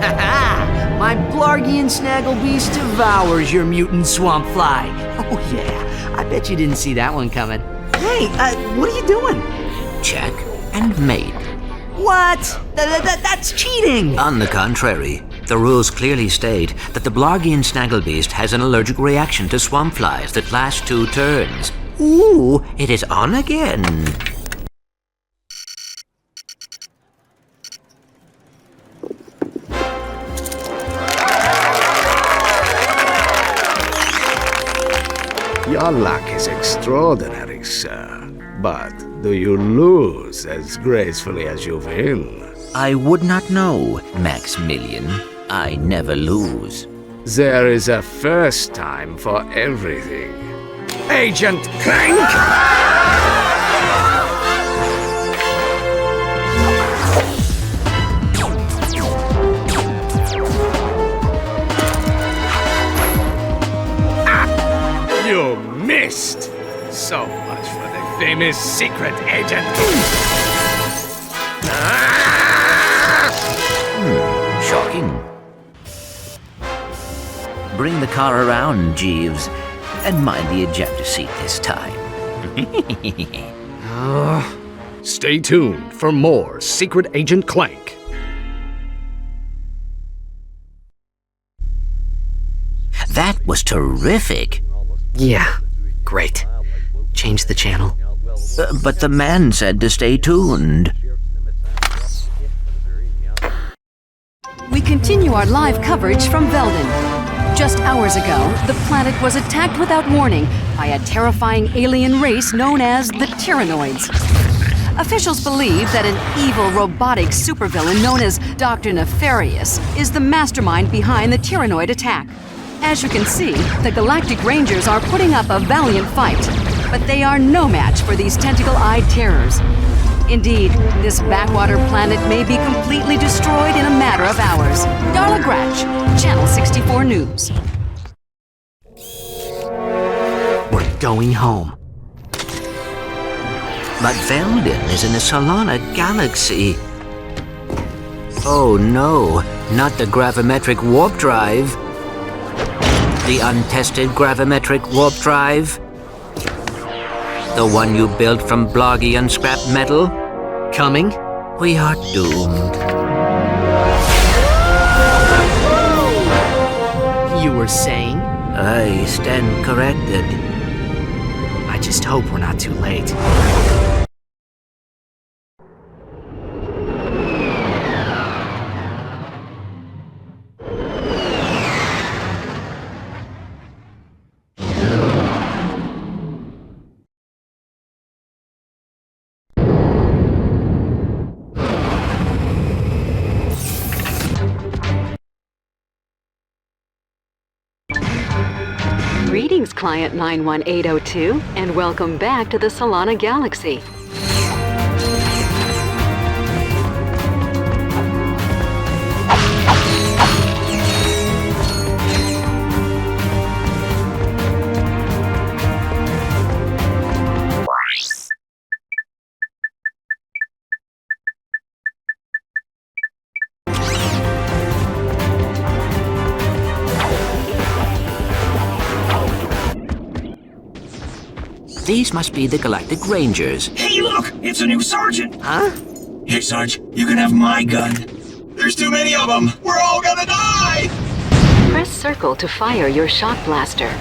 Ha-ha! My Blargian Snagglebeast devours your mutant swamp fly. Oh yeah, I bet you didn't see that one coming. Hey, what are you doing? Check and mate. What? That's cheating! On the contrary, the rules clearly state that the Blargian Snagglebeast has an allergic reaction to swamp flies that last 2 turns. Ooh, it is on again. Your luck is extraordinary, sir. But do you lose as gracefully as you will? I would not know, Maximilian. I never lose. There is a first time for everything. Agent Clank! You missed! So much for the famous secret agent. Shocking. Bring the car around, Jeeves, and mind the ejector seat this time. Stay tuned for more Secret Agent Clank. That was terrific. Yeah, great. Change the channel. But the man said to stay tuned. We continue our live coverage from Veldin. Just hours ago, the planet was attacked without warning by a terrifying alien race known as the Tyrannoids. Officials believe that an evil robotic supervillain known as Dr. Nefarious is the mastermind behind the Tyrannoid attack. As you can see, the Galactic Rangers are putting up a valiant fight, but they are no match for these tentacle-eyed terrors. Indeed, this backwater planet may be completely destroyed in a matter of hours. Darla Gratch, Channel 64 News. We're going home. But Veldin is in the Solana galaxy. Oh no, not the gravimetric warp drive. The untested gravimetric warp drive? The one you built from Blargian scrap metal? Coming? We are doomed. You were saying? I stand corrected. I just hope we're not too late. Greetings, Client 91802, and welcome back to the Solana Galaxy. These must be the Galactic Rangers. Hey, look! It's a new sergeant! Huh? Hey, Sarge, you can have my gun. There's too many of them! We're all gonna die! Press circle to fire your shock blaster.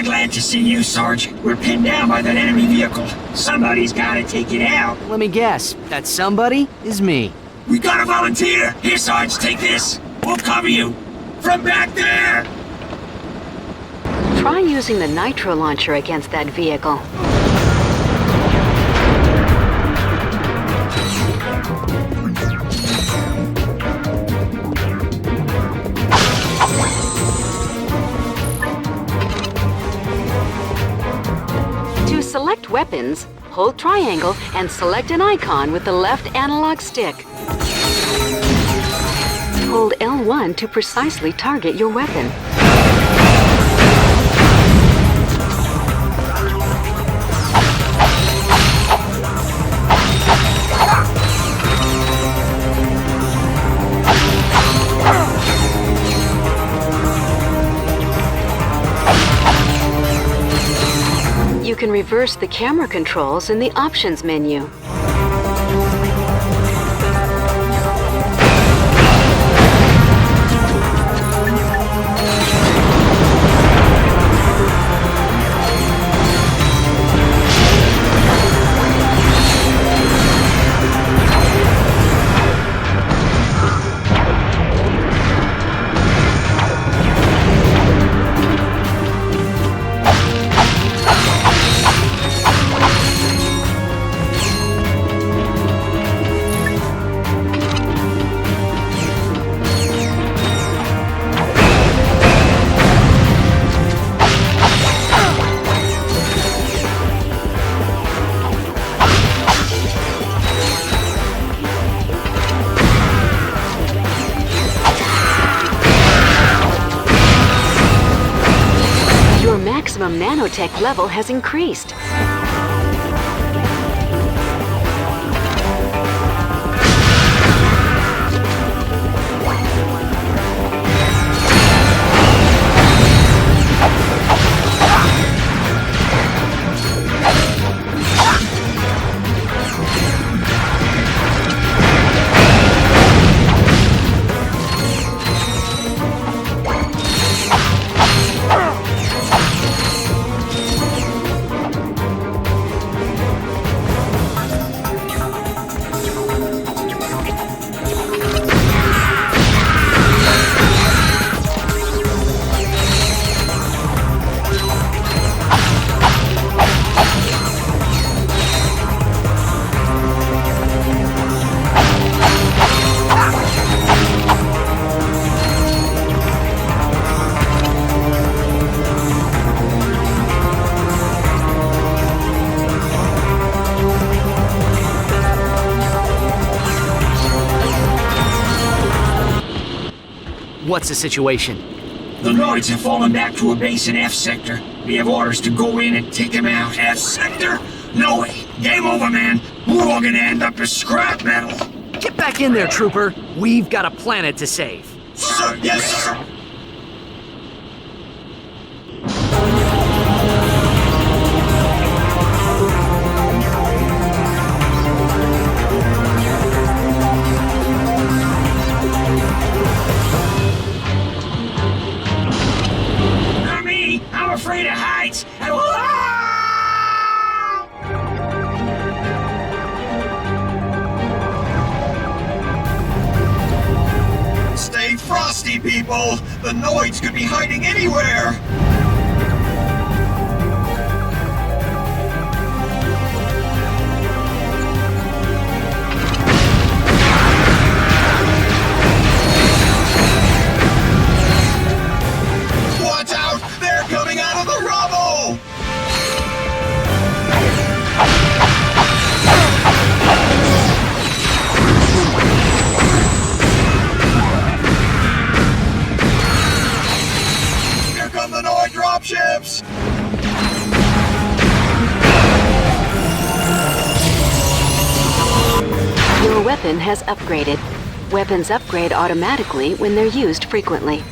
Glad to see you, Sarge. We're pinned down by that enemy vehicle. Somebody's gotta take it out. Let me guess. That somebody is me. We gotta volunteer. Here, Sarge, take this. We'll cover you. From back there! Try using the nitro launcher against that vehicle. select weapons, hold triangle and select an icon with the left analog stick. Hold L1 to precisely target your weapon. You can reverse the camera controls in the options menu. Maximum nanotech level has increased. What's the situation? The Noids have fallen back to a base in F sector. We have orders to go in and take them out. F sector? No way. Game over, man. We're all gonna end up as scrap metal. Get back in there, Trooper. We've got a planet to save. Sir, yes, sir. I'm afraid of heights. Stay frosty, people. The Noids could be hiding anywhere. Watch out! They're coming out of the rubble! Here come the Noid dropships! Your weapon has upgraded. Weapons upgrade automatically when they're used frequently.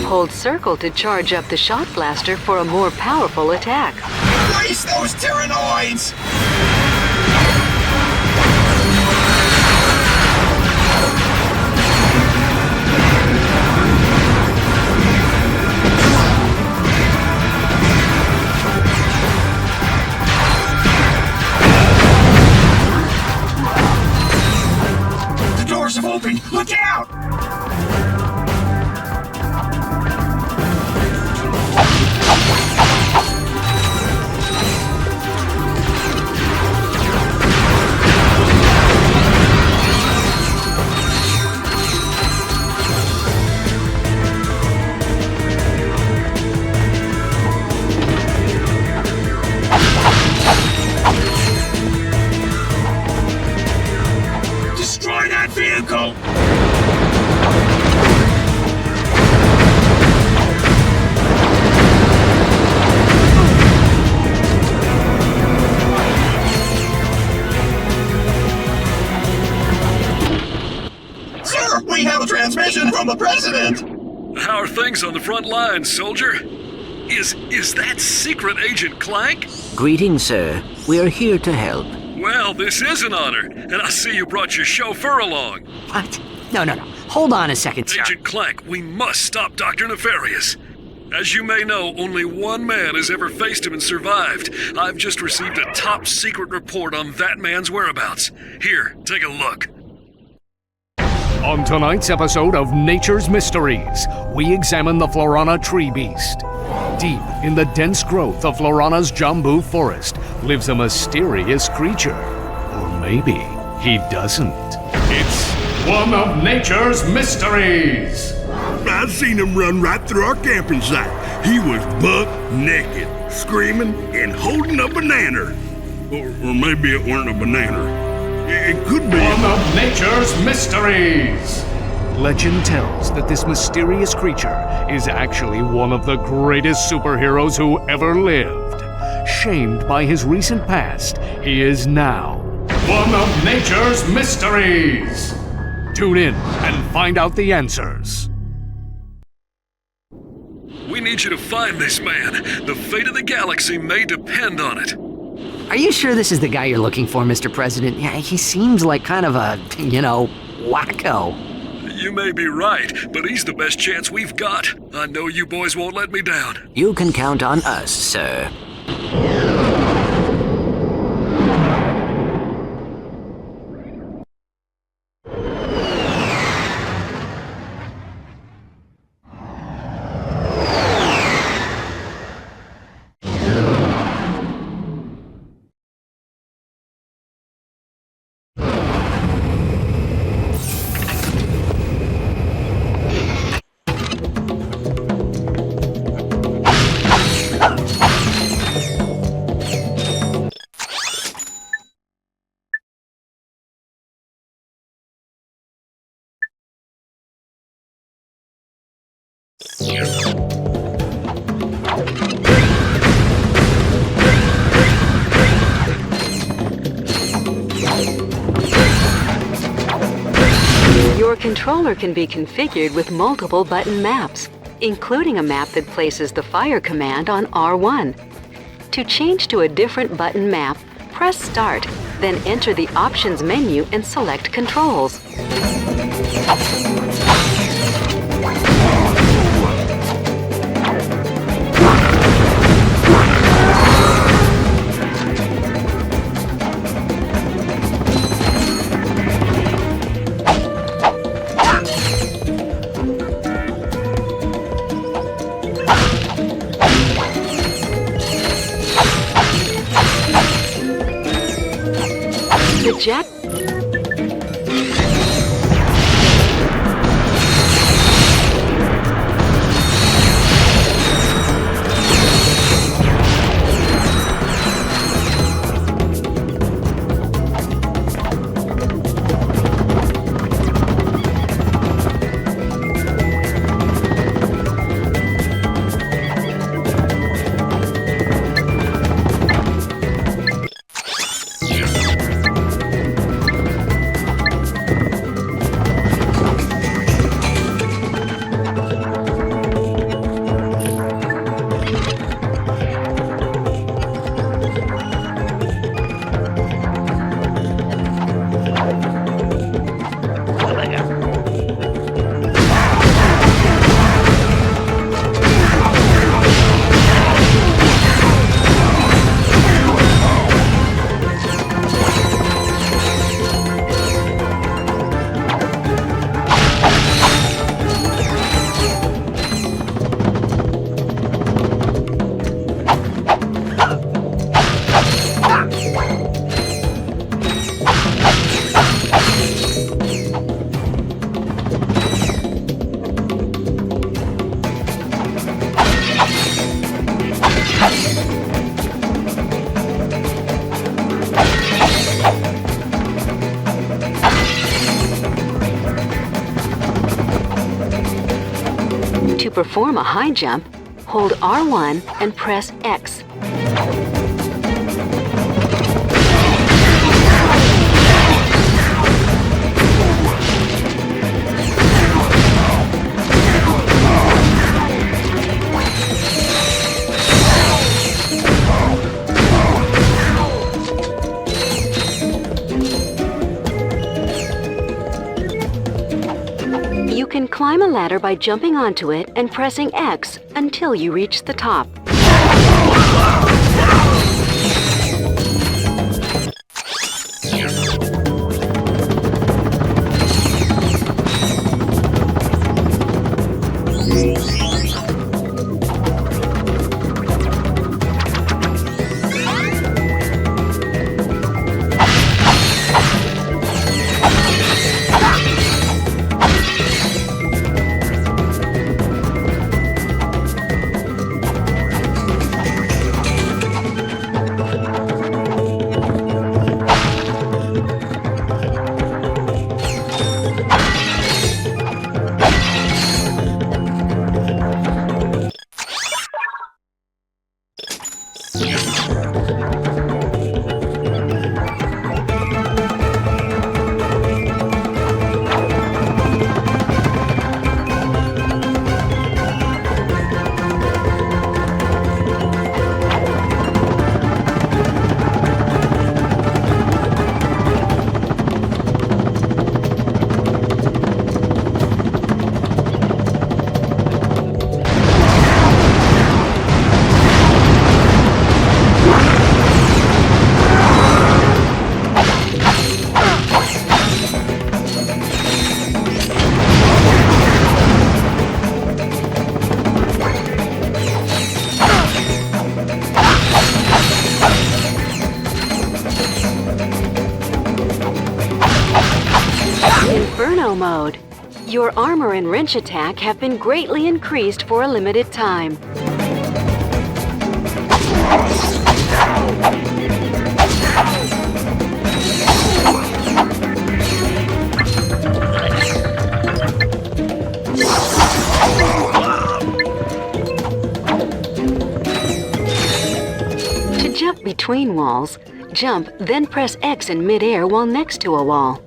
Hold circle to charge up the shot blaster for a more powerful attack. Waste those Tyrannoids! The doors have opened! Look out! from the president! How are things on the front lines, soldier? Is that Secret Agent Clank? Greetings, sir. We are here to help. Well, this is an honor, and I see you brought your chauffeur along. What? No. Hold on a second, sir. Agent Clank, we must stop Dr. Nefarious. As you may know, only one man has ever faced him and survived. I've just received a top secret report on that man's whereabouts. Here, take a look. On tonight's episode of Nature's Mysteries, we examine the Florana tree beast. Deep in the dense growth of Florana's Jambu forest lives a mysterious creature. Or maybe he doesn't. It's one of Nature's Mysteries! I seen him run right through our camping site. He was buck naked, screaming and holding a banana. Or maybe it weren't a banana. It could be. One of Nature's Mysteries! Legend tells that this mysterious creature is actually one of the greatest superheroes who ever lived. Shamed by his recent past, he is now one of Nature's Mysteries! Tune in and find out the answers. We need you to find this man. The fate of the galaxy may depend on it. Are you sure this is the guy you're looking for, Mr. President? Yeah, he seems like kind of a, wacko. You may be right, but he's the best chance we've got. I know you boys won't let me down. You can count on us, sir. Your controller can be configured with multiple button maps, including a map that places the fire command on R1. To change to a different button map, press Start, then enter the Options menu and select Controls. The jet To perform a high jump, hold R1 and press X. Climb a ladder by jumping onto it and pressing X until you reach the top. Inferno mode. Your armor and wrench attack have been greatly increased for a limited time. To jump between walls, jump, then press X in midair while next to a wall.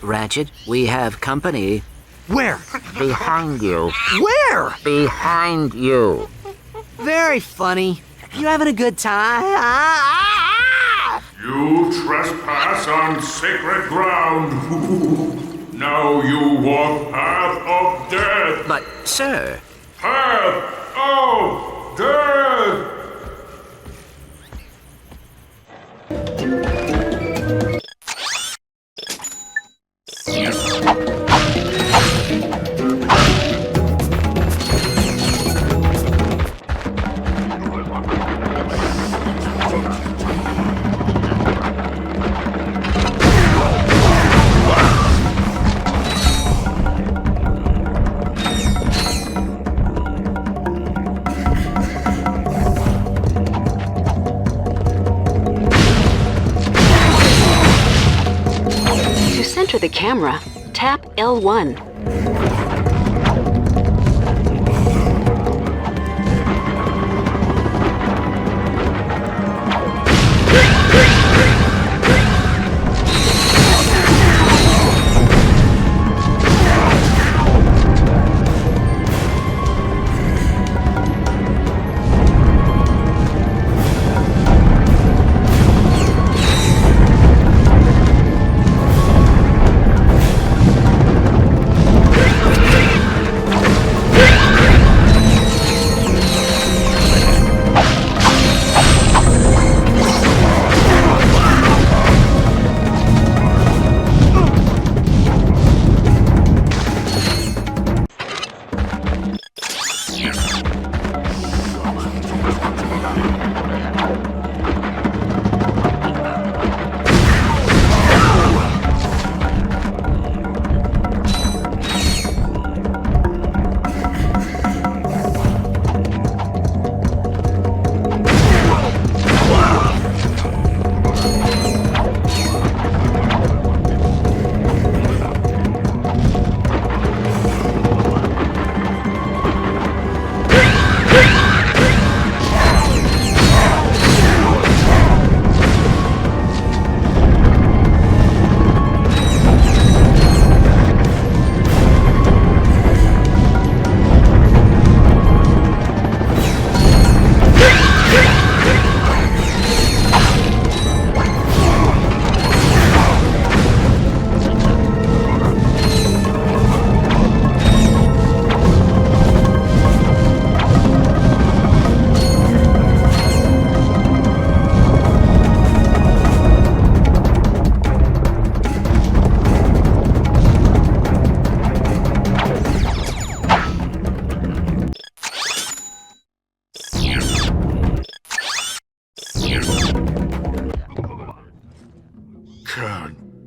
Ratchet, we have company. Where? Behind you. Where? Behind you. Very funny. You having a good time? You trespass on sacred ground. Now you walk path of death. But, sir... Path of death! enter the camera, tap L1.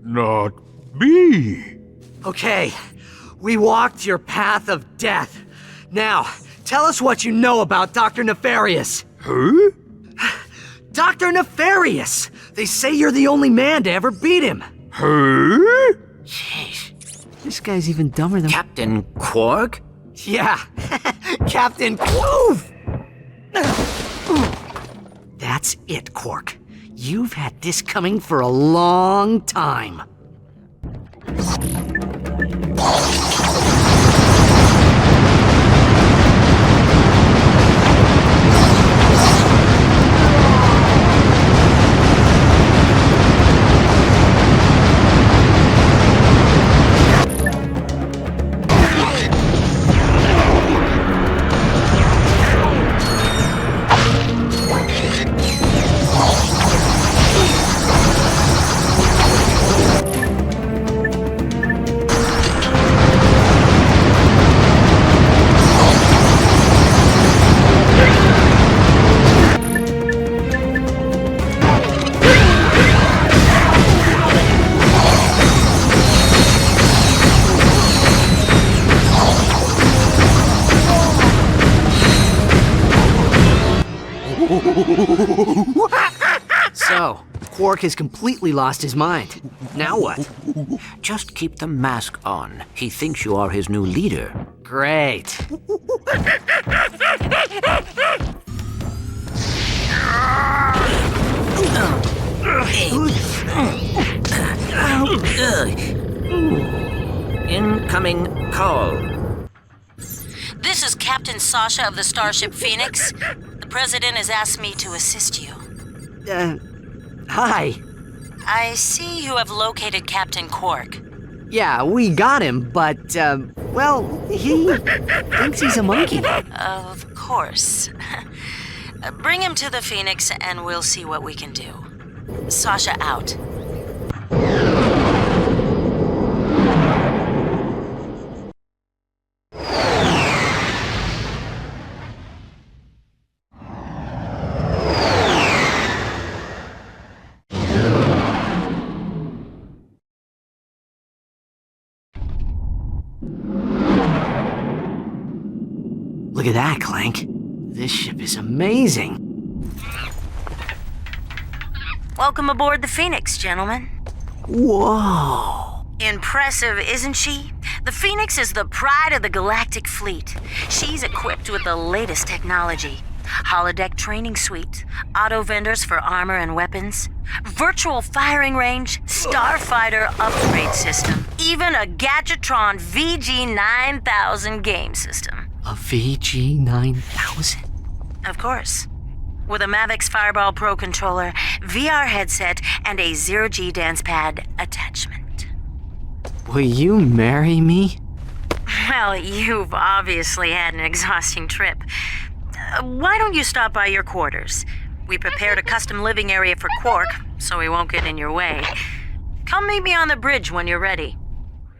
Not be. Okay, we walked your path of death. Now, tell us what you know about Dr. Nefarious. Huh? Dr. Nefarious! They say you're the only man to ever beat him. Huh? Jeez, this guy's even dumber than... Captain Quark? Yeah, Captain Clove! That's it, Quark. You've had this coming for a long time. So, Quark has completely lost his mind. Now what? Just keep the mask on. He thinks you are his new leader. Great. Incoming call. This is Captain Sasha of the Starship Phoenix. The President has asked me to assist you. Hi. I see you have located Captain Quark. Yeah, we got him, but, well, he thinks he's a monkey. Of course. Bring him to the Phoenix and we'll see what we can do. Sasha out. Look at that, Clank. This ship is amazing. Welcome aboard the Phoenix, gentlemen. Whoa. Impressive, isn't she? The Phoenix is the pride of the galactic fleet. She's equipped with the latest technology. Holodeck training suite, auto vendors for armor and weapons, virtual firing range, starfighter upgrade system, even a Gadgetron VG9000 game system. A VG9000? Of course. With a Mavix Fireball Pro controller, VR headset, and a zero-G dance pad attachment. Will you marry me? Well, you've obviously had an exhausting trip. Why don't you stop by your quarters? We prepared a custom living area for Quark, so he won't get in your way. Come meet me on the bridge when you're ready.